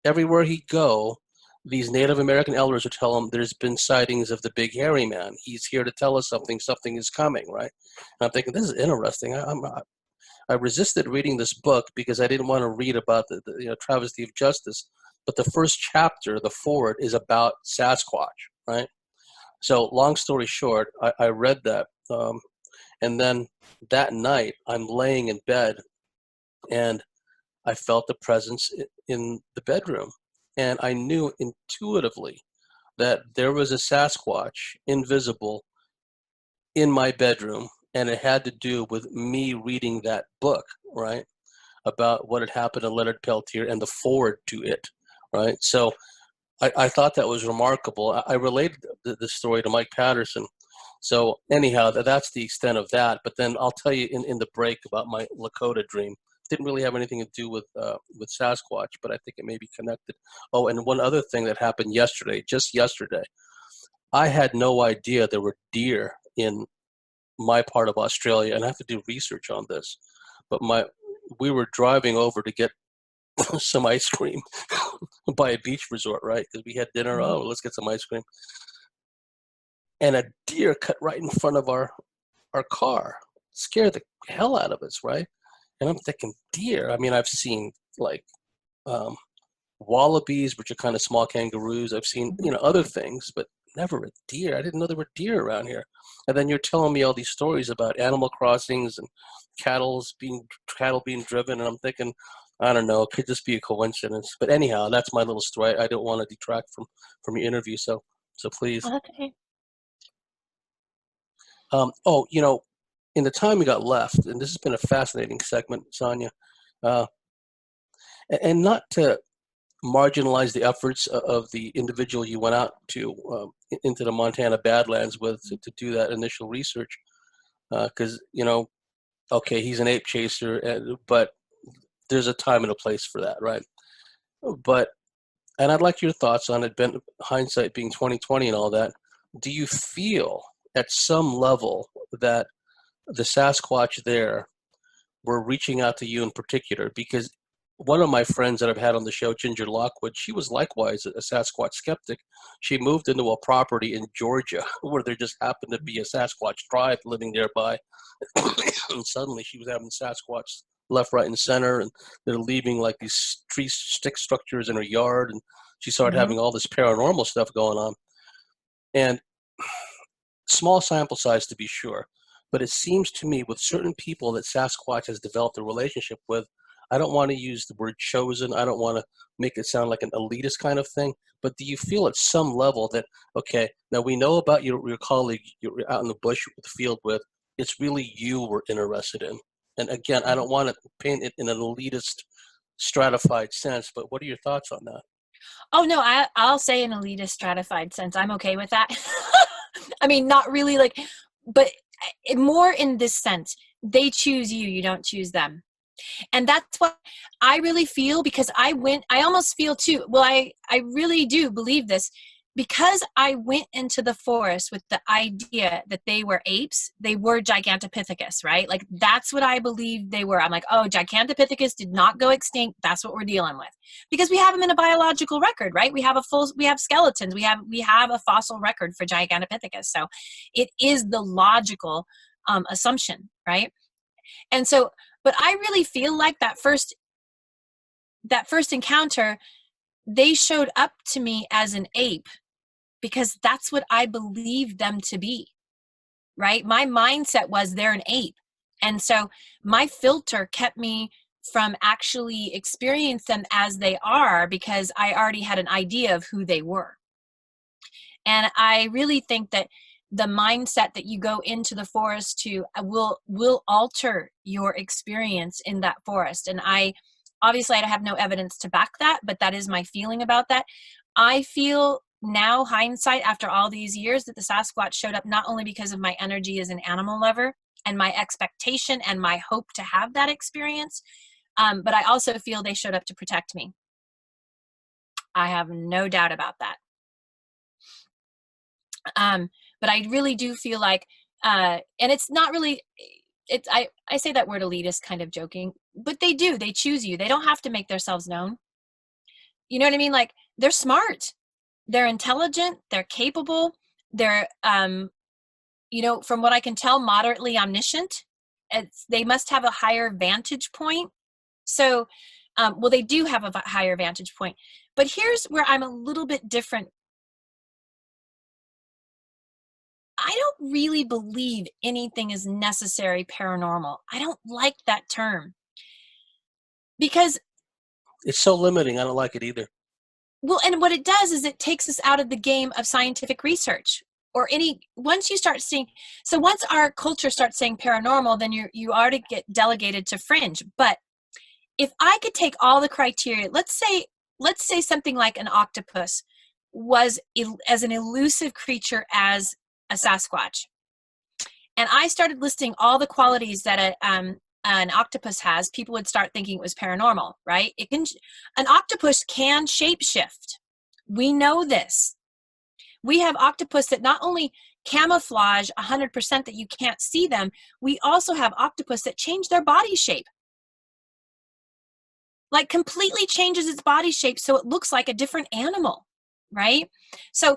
[SPEAKER 1] Everywhere he'd go, these Native American elders would tell him there's been sightings of the big hairy man. He's here to tell us something is coming, right? And I'm thinking, this is interesting. I resisted reading this book because I didn't want to read about the travesty of justice. But the first chapter, the foreword, is about Sasquatch, right? So long story short, I read that. And then that night, I'm laying in bed, and I felt the presence in the bedroom. And I knew intuitively that there was a Sasquatch, invisible, in my bedroom. And it had to do with me reading that book, right, about what had happened to Leonard Peltier and the foreword to it, right? So I thought that was remarkable. I related the story to Mike Patterson. So anyhow, that's the extent of that. But then I'll tell you in the break about my Lakota dream. Didn't really have anything to do with Sasquatch, but I think it may be connected. Oh, and one other thing that happened just yesterday, I had no idea there were deer in my part of Australia, and I have to do research on this. But we were driving over to get some ice cream by a beach resort, right? Because we had dinner. Oh, let's get some ice cream. And a deer cut right in front of our car. Scared the hell out of us, right? And I'm thinking, deer. I mean, I've seen like wallabies, which are kind of small kangaroos. I've seen other things, but never a deer. I didn't know there were deer around here. And then you're telling me all these stories about Animal Crossings and cattle being driven, and I'm thinking, I don't know, it could just be a coincidence. But anyhow, that's my little story. I don't want to detract from your interview, so please.
[SPEAKER 2] Okay.
[SPEAKER 1] Oh, in the time we got left, and this has been a fascinating segment, Sonya, uh, and not to marginalize the efforts of the individual you went out to into the Montana Badlands with to do that initial research, because okay, he's an ape chaser, but there's a time and a place for that, right? But and I'd like your thoughts on it. Hindsight being 2020 and all that. Do you feel at some level that the Sasquatch there were reaching out to you in particular? Because one of my friends that I've had on the show, Ginger Lockwood, she was likewise a Sasquatch skeptic. She moved into a property in Georgia where there just happened to be a Sasquatch tribe living nearby. And suddenly she was having Sasquatch left, right, and center, and they're leaving like these tree stick structures in her yard, and she started
[SPEAKER 2] Mm-hmm.
[SPEAKER 1] having all this paranormal stuff going on. And small sample size to be sure, but it seems to me with certain people that Sasquatch has developed a relationship with, I don't want to use the word chosen, I don't want to make it sound like an elitist kind of thing, but do you feel at some level that, okay, now we know about your colleague you're out in the bush with the field with, it's really you we're interested in? And again, I don't want to paint it in an elitist stratified sense, but what are your thoughts on that?
[SPEAKER 2] Oh no, I'll say an elitist stratified sense. I'm okay with that. I mean, not really like, but more in this sense, they choose you, you don't choose them. And that's what I really feel, because I almost feel too, well, I really do believe this, because I went into the forest with the idea that they were apes, they were Gigantopithecus, right? Like that's what I believe they were. I'm like, oh, Gigantopithecus did not go extinct. That's what we're dealing with, because we have them in a biological record, right? We have skeletons. We have a fossil record for Gigantopithecus. So it is the logical assumption, right? And so, but I really feel like that first encounter, they showed up to me as an ape because that's what I believed them to be, right? My mindset was they're an ape. And so my filter kept me from actually experience them as they are, because I already had an idea of who they were. And I really think that the mindset that you go into the forest to will alter your experience in that forest. And I have no evidence to back that, but that is my feeling about that. I feel now, hindsight, after all these years, that the Sasquatch showed up not only because of my energy as an animal lover and my expectation and my hope to have that experience, but I also feel they showed up to protect me. I have no doubt about that. But I really do feel like, and it's not really, I say that word elitist kind of joking, but they choose you. They don't have to make themselves known. You know what I mean? Like, they're smart, they're intelligent, they're capable, they're, from what I can tell, moderately omniscient. They must have a higher vantage point. So, well, they do have a higher vantage point. But here's where I'm a little bit different. I don't really believe anything is necessary paranormal. I don't like that term, because
[SPEAKER 1] It's so limiting. I don't like it either.
[SPEAKER 2] well, and what it does is it takes us out of the game of scientific research, or once you start seeing, so once our culture starts saying paranormal, then you already get delegated to fringe. But if I could take all the criteria, let's say something like an octopus was as an elusive creature as a Sasquatch, and I started listing all the qualities that an octopus has, people would start thinking it was paranormal, right? An octopus can shapeshift. We know this. We have octopus that not only camouflage 100% that you can't see them, we also have octopus that change their body shape. Like, completely changes its body shape so it looks like a different animal, right? So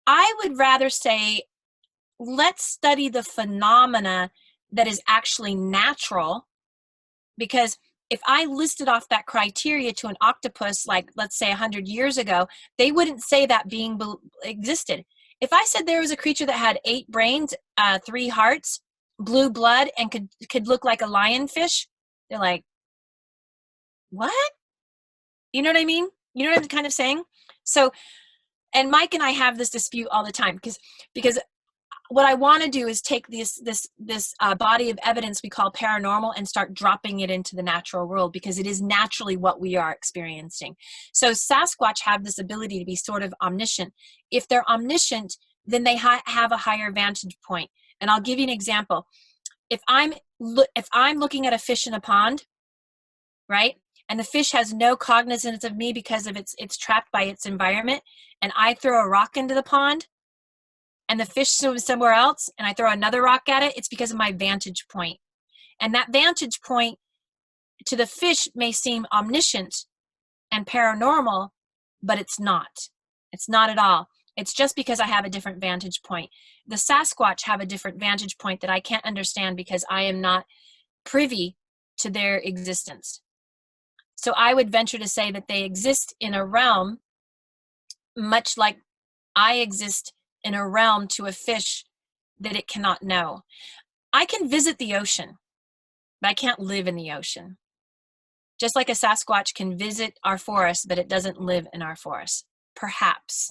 [SPEAKER 2] I would rather say, let's study the phenomena that is actually natural, because if I listed off that criteria to an octopus, like let's say 100 years ago, they wouldn't say that being existed. If I said there was a creature that had 8 brains, 3 hearts, blue blood, and could look like a lionfish, they're like, what? You know what I mean? You know what I'm kind of saying? So, and Mike and I have this dispute all the time, because what I want to do is take this body of evidence we call paranormal and start dropping it into the natural world, because it is naturally what we are experiencing. So Sasquatch have this ability to be sort of omniscient. If they're omniscient, then they have a higher vantage point. And I'll give you an example. If I'm looking at a fish in a pond, right, and the fish has no cognizance of me because of it's trapped by its environment, and I throw a rock into the pond, and the fish swims somewhere else, and I throw another rock at it, it's because of my vantage point. And that vantage point to the fish may seem omniscient and paranormal, but it's not. It's not at all. It's just because I have a different vantage point. The Sasquatch have a different vantage point that I can't understand because I am not privy to their existence. So I would venture to say that they exist in a realm much like I exist in a realm to a fish that it cannot know. I can visit the ocean, but I can't live in the ocean. Just like a Sasquatch can visit our forest, but it doesn't live in our forest. Perhaps.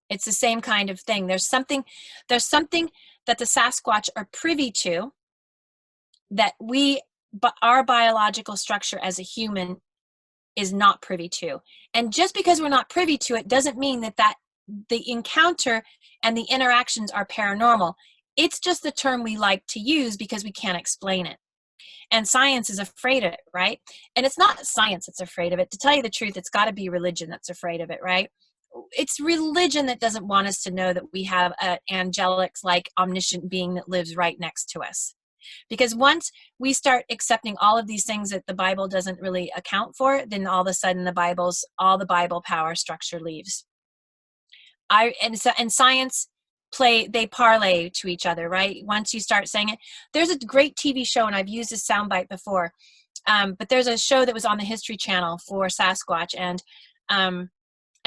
[SPEAKER 2] It's the same kind of thing. There's something that the Sasquatch are privy to that our biological structure as a human is not privy to. And just because we're not privy to it doesn't mean that the encounter and the interactions are paranormal. It's just the term we like to use because we can't explain it. And science is afraid of it, right? And it's not science that's afraid of it. To tell you the truth, it's got to be religion that's afraid of it, right? It's religion that doesn't want us to know that we have an angelic, like omniscient being that lives right next to us. Because once we start accepting all of these things that the Bible doesn't really account for, then all of a sudden all the Bible power structure leaves. And science they parlay to each other, right? Once you start saying it, there's a great TV show, and I've used this soundbite before, but there's a show that was on the History Channel for Sasquatch, and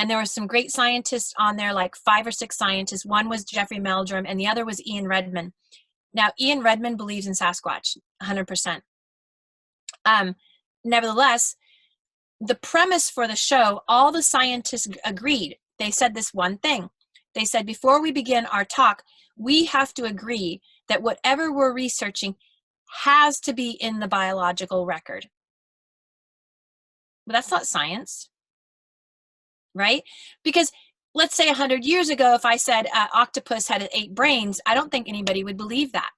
[SPEAKER 2] there were some great scientists on there, like 5 or 6 scientists. One was Jeffrey Meldrum, and the other was Ian Redman. Now, Ian Redman believes in Sasquatch, 100%. Nevertheless, the premise for the show, all the scientists agreed. They said this one thing. They said, before we begin our talk, we have to agree that whatever we're researching has to be in the biological record. But that's not science, right? Because let's say 100 years ago, if I said octopus had 8 brains, I don't think anybody would believe that.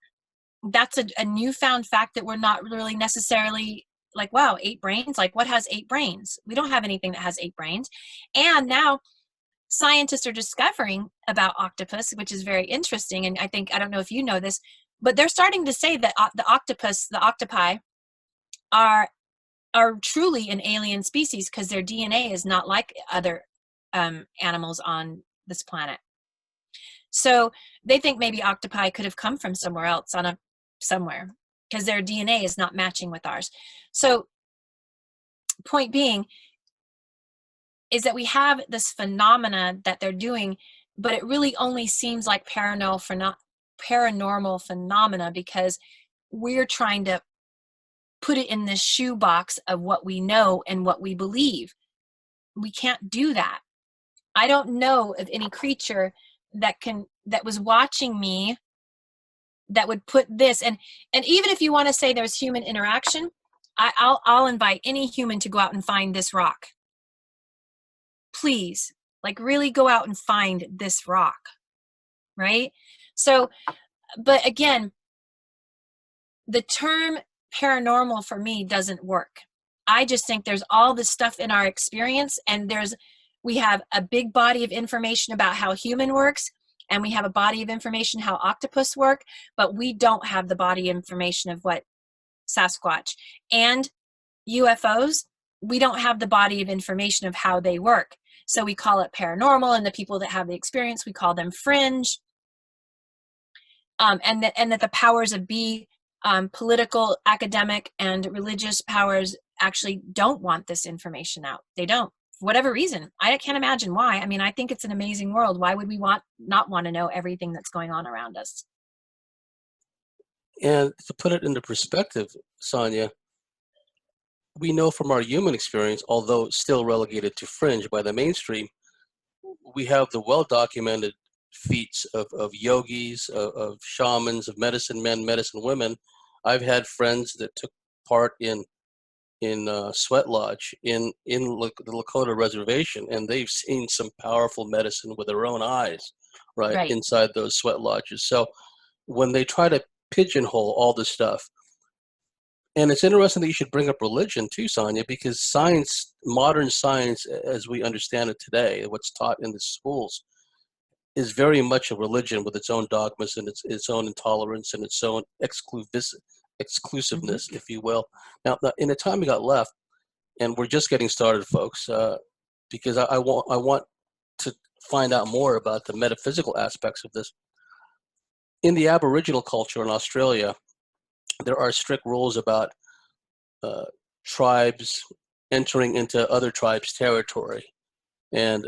[SPEAKER 2] That's a newfound fact that we're not really necessarily like, wow, 8 brains? Like, what has 8 brains? We don't have anything that has 8 brains. And now scientists are discovering about octopus, which is very interesting. And I don't know if you know this, but they're starting to say that the octopi are truly an alien species because their DNA is not like other animals on this planet. So they think maybe octopi could have come from somewhere else somewhere because their DNA is not matching with ours. So point being is that we have this phenomena that they're doing, but it really only seems like paranormal phenomena because we're trying to put it in this shoebox of what we know and what we believe. We can't do that. I don't know of any creature that was watching me that would put this, and even if you want to say there's human interaction, I'll invite any human to go out and find this rock. Please, like, really go out and find this rock, right? So, but again, the term paranormal for me doesn't work. I just think there's all this stuff in our experience, and we have a big body of information about how human works, and we have a body of information how octopus work, but we don't have the body information of what Sasquatch and UFOs, we don't have the body of information of how they work. So we call it paranormal, and the people that have the experience, we call them fringe. And that the powers of be, political, academic, and religious powers actually don't want this information out. They don't, for whatever reason. I can't imagine why. I mean, I think it's an amazing world. Why would we not want to know everything that's going on around us?
[SPEAKER 1] And to put it into perspective, Sonya, we know from our human experience, although still relegated to fringe by the mainstream, we have the well-documented feats of yogis, of shamans, of medicine men, medicine women. I've had friends that took part in sweat lodge the Lakota reservation, and they've seen some powerful medicine with their own eyes, right,
[SPEAKER 2] Right.
[SPEAKER 1] inside those sweat lodges. So when they try to pigeonhole all this stuff, and it's interesting that you should bring up religion too, Sonya, because science, modern science, as we understand it today, what's taught in the schools, is very much a religion with its own dogmas and its own intolerance and its own exclusiveness, if you will. Now, in the time we got left, and we're just getting started, folks, because I want to find out more about the metaphysical aspects of this. In the Aboriginal culture in Australia, there are strict rules about tribes entering into other tribes' territory, and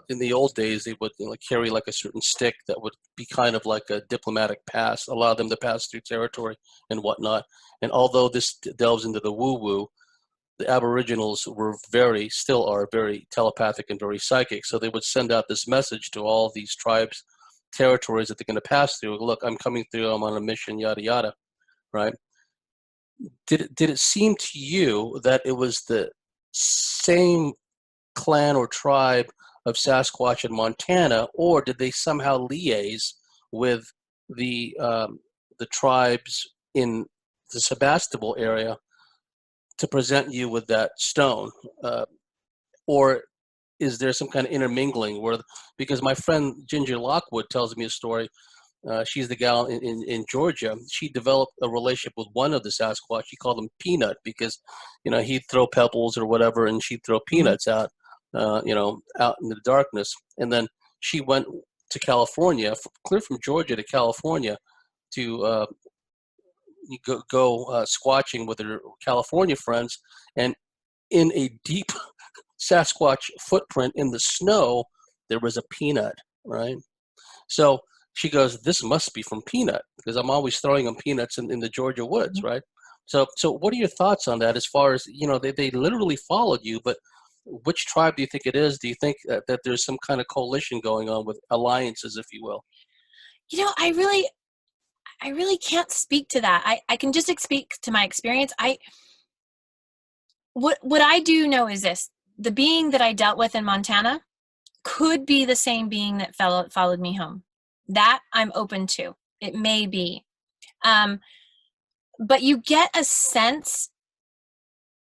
[SPEAKER 1] in the old days they would carry like a certain stick that would be kind of like a diplomatic pass, allow them to pass through territory and whatnot. And although this delves into the woo-woo, the Aboriginals still are very telepathic and very psychic. So they would send out this message to all these tribes, territories that they're going to pass through. Look, I'm coming through. I'm on a mission. Yada yada. Right? Did it seem to you that it was the same clan or tribe of Sasquatch in Montana, or did they somehow liaise with the tribes in the Sebastopol area to present you with that stone, or is there some kind of intermingling where? Because my friend Ginger Lockwood tells me a story. She's the gal in Georgia. She developed a relationship with one of the Sasquatch. She called him Peanut because, he'd throw pebbles or whatever, and she'd throw peanuts out, out in the darkness. And then she went to California, clear from Georgia to California, to go squatching with her California friends, and in a deep Sasquatch footprint in the snow, there was a peanut, right? So she goes, this must be from Peanut, because I'm always throwing them peanuts in the Georgia woods, right? So what are your thoughts on that as far as, they literally followed you, but which tribe do you think it is? Do you think that there's some kind of coalition going on with alliances, if you will?
[SPEAKER 2] I really can't speak to that. I can just speak to my experience. What I do know is this: the being that I dealt with in Montana could be the same being that followed me home. That I'm open to. It may be. But you get a sense,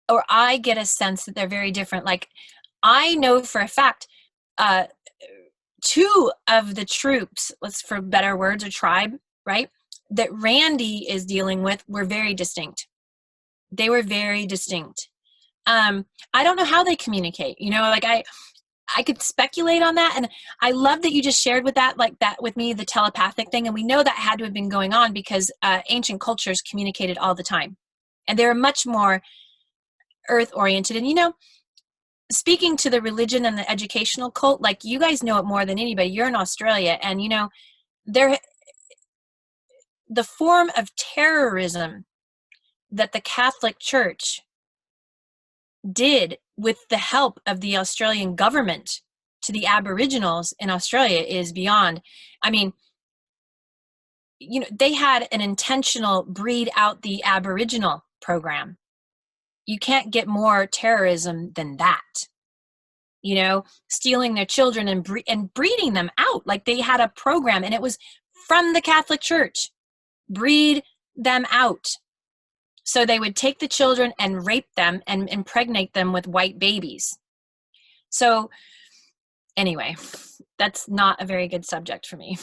[SPEAKER 2] or I get a sense, that they're very different. Like, I know for a fact, two of the troops, for better words, or tribe, right, that Randy is dealing with were very distinct. They were very distinct. I don't know how they communicate. I could speculate on that, and I love that you just shared with me, the telepathic thing. And we know that had to have been going on because ancient cultures communicated all the time, and they were much more earth-oriented. And speaking to the religion and the educational cult, like, you guys know it more than anybody. You're in Australia, and the form of terrorism that the Catholic Church did with the help of the Australian government to the Aboriginals in Australia is beyond. I mean, they had an intentional breed out the Aboriginal program. You can't get more terrorism than that. Stealing their children and breeding them out. Like, they had a program, and it was from the Catholic Church. Breed them out. So they would take the children and rape them and impregnate them with white babies. So anyway, that's not a very good subject for me.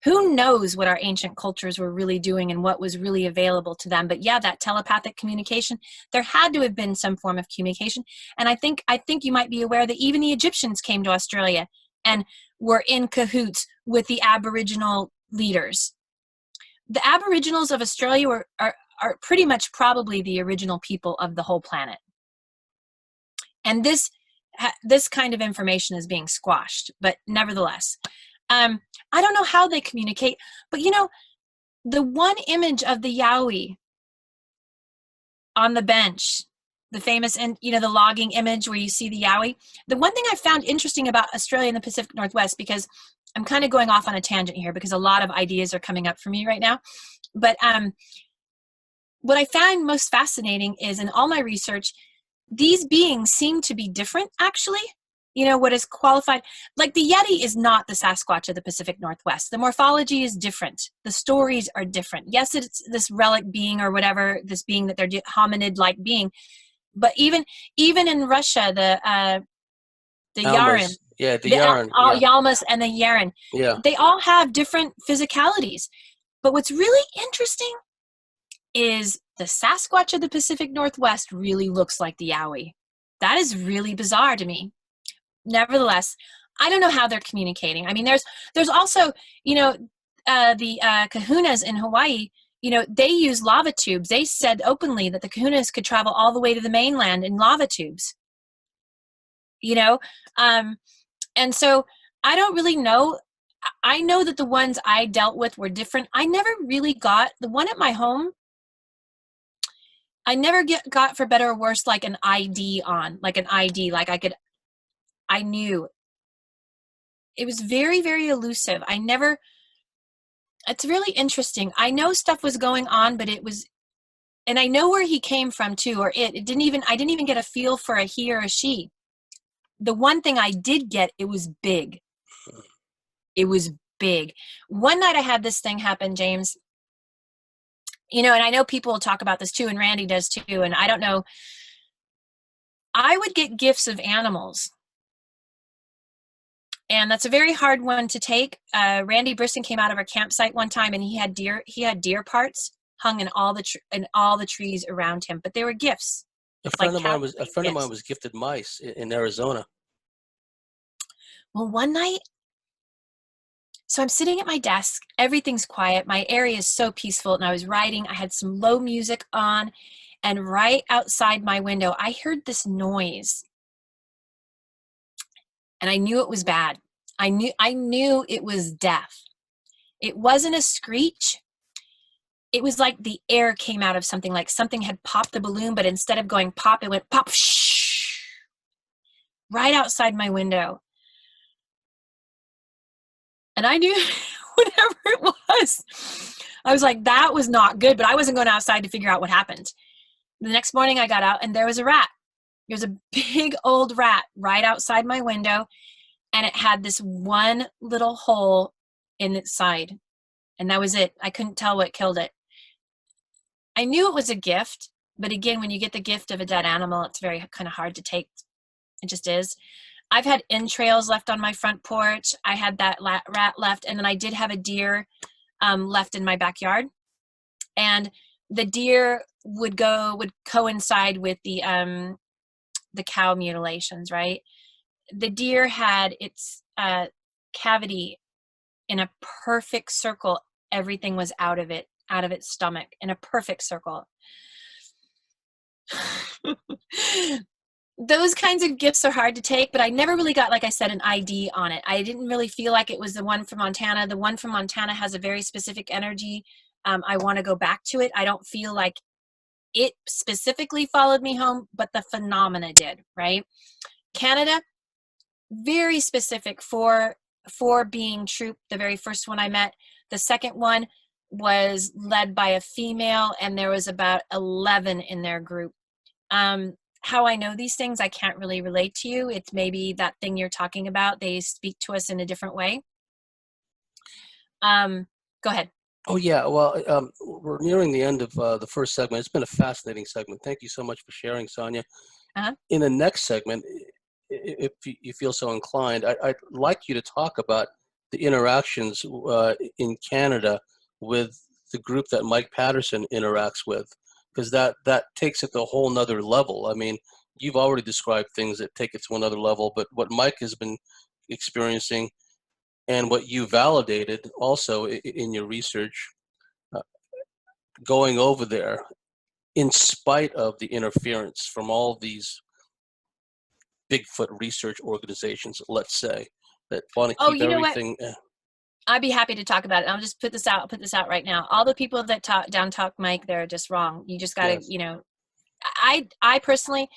[SPEAKER 2] Who knows what our ancient cultures were really doing and what was really available to them. But yeah, that telepathic communication, there had to have been some form of communication. And I think you might be aware that even the Egyptians came to Australia and were in cahoots with the Aboriginal leaders. The Aboriginals of Australia are pretty much probably the original people of the whole planet. And this kind of information is being squashed, but nevertheless, I don't know how they communicate, but the one image of the Yowie on the bench the famous, and the logging image where you see the yowie. The one thing I found interesting about Australia and the Pacific Northwest, because I'm kind of going off on a tangent here because a lot of ideas are coming up for me right now. But what I found most fascinating is in all my research, these beings seem to be different, actually. What is qualified, like the Yeti is not the Sasquatch of the Pacific Northwest. The morphology is different. The stories are different. Yes, it's this relic being or whatever, this being that they're hominid-like being. But even in Russia, the Yaren,
[SPEAKER 1] yeah, the Yaren,
[SPEAKER 2] Yalmas and the Yaren, they all have different physicalities. But what's really interesting is the Sasquatch of the Pacific Northwest really looks like the Yowie. That is really bizarre to me. Nevertheless, I don't know how they're communicating. I mean, there's also, the kahunas in Hawaii, they use lava tubes. They said openly that the kahunas could travel all the way to the mainland in lava tubes. And so I don't really know. I know that the ones I dealt with were different. I never really got the one at my home. I never got, for better or worse, like an ID on, like an ID, like I knew. It was very, very elusive. It's really interesting. I know stuff was going on, but and I know where he came from too, or I didn't even get a feel for a he or a she. The one thing I did get, it was big. It was big. One night I had this thing happen, James, and I know people will talk about this too, and Randy does too, and I don't know. I would get gifts of animals. And that's a very hard one to take. Randy Brisson came out of our campsite one time, and he had deer parts hung in all the trees around him. But they were gifts.
[SPEAKER 1] A friend of mine was gifted mice in Arizona.
[SPEAKER 2] Well, one night, so I'm sitting at my desk. Everything's quiet. My area is so peaceful, and I was writing. I had some low music on, and right outside my window, I heard this noise. And I knew it was bad. I knew it was death. It wasn't a screech. It was like the air came out of something, like something had popped the balloon, but instead of going pop, it went pop, shh, right outside my window. And I knew whatever it was, I was like, that was not good, but I wasn't going outside to figure out what happened. The next morning I got out and there was a rat. There's a big old rat right outside my window, and it had this one little hole in its side, and that was it. I couldn't tell what killed it. I knew it was a gift, but again, when you get the gift of a dead animal, it's very kind of hard to take. It just is. I've had entrails left on my front porch. I had that rat left, and then I did have a deer left in my backyard, and the deer would coincide with the cow mutilations, right? The deer had its cavity in a perfect circle. Everything was out of its stomach in a perfect circle. Those kinds of gifts are hard to take, but I never really got, like I said, an ID on it. I didn't really feel like it was the one from Montana. The one from Montana has a very specific energy. I want to go back to it. I don't feel like it specifically followed me home, but the phenomena did, right? Canada, very specific for being troop, the very first one I met. The second one was led by a female, and there was about 11 in their group. How I know these things, I can't really relate to you. It's maybe that thing you're talking about. They speak to us in a different way. Go ahead.
[SPEAKER 1] Oh, yeah. Well, we're nearing the end of the first segment. It's been a fascinating segment. Thank you so much for sharing, Sonya.
[SPEAKER 2] Uh-huh.
[SPEAKER 1] In the next segment, if you feel so inclined, I'd like you to talk about the interactions in Canada with the group that Mike Patterson interacts with, because that takes it to a whole nother level. I mean, you've already described things that take it to another level, but what Mike has been experiencing and what you validated also in your research, going over there, in spite of the interference from all these Bigfoot research organizations, let's say, that want to keep everything.
[SPEAKER 2] I'd be happy to talk about it. I'll just put this out right now. All the people that talk Mike, they're just wrong. You just got to, I personally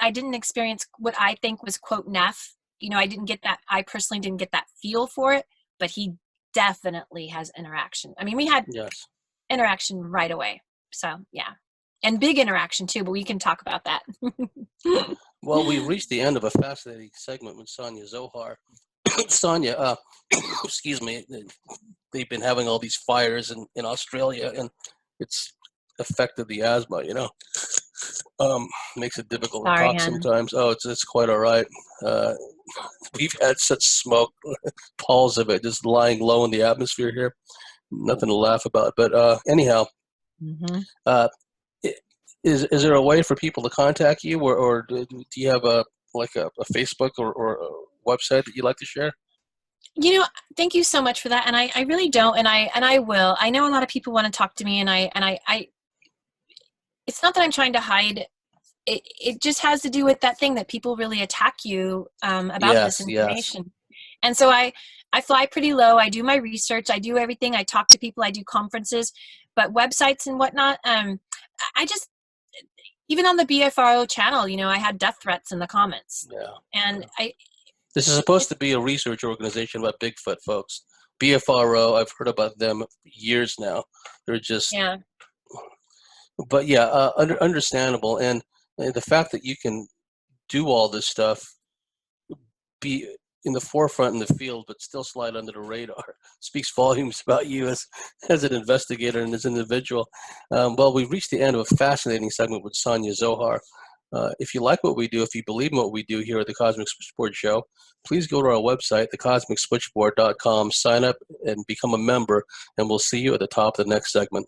[SPEAKER 2] I didn't experience what I think was quote Neff. I personally didn't get that feel for it, but he definitely has interaction. I mean, we had
[SPEAKER 1] Yes.
[SPEAKER 2] interaction right away. So yeah. And big interaction too, but we can talk about that.
[SPEAKER 1] Well, we've reached the end of a fascinating segment with Sonya Zohar. Sonya, excuse me, they've been having all these fires in Australia, and it's affected the asthma, makes it difficult to
[SPEAKER 2] Sorry,
[SPEAKER 1] talk
[SPEAKER 2] hon.
[SPEAKER 1] sometimes. Oh, it's quite all right. We've had such smoke, palls of it, just lying low in the atmosphere here. Nothing to laugh about. But anyhow,
[SPEAKER 2] Mm-hmm.
[SPEAKER 1] is there a way for people to contact you, or do you have a Facebook or a website that you'd like to share?
[SPEAKER 2] Thank you so much for that. And I really don't, and I will. I know a lot of people want to talk to me, and I it's not that I'm trying to hide. It just has to do with that thing that people really attack you about this
[SPEAKER 1] Yes.
[SPEAKER 2] information. And so I fly pretty low. I do my research. I do everything. I talk to people. I do conferences, but websites and whatnot. I just, even on the BFRO channel, I had death threats in the comments,
[SPEAKER 1] Yeah.
[SPEAKER 2] and
[SPEAKER 1] This is supposed to be a research organization about Bigfoot, folks. BFRO, I've heard about them years now. They're just,
[SPEAKER 2] yeah.
[SPEAKER 1] but yeah, understandable. And the fact that you can do all this stuff, be in the forefront in the field, but still slide under the radar, speaks volumes about you as an investigator and as an individual. Well, we've reached the end of a fascinating segment with Sonya Zohar. If you like what we do, if you believe in what we do here at the Cosmic Switchboard Show, please go to our website, thecosmicswitchboard.com, sign up and become a member, and we'll see you at the top of the next segment.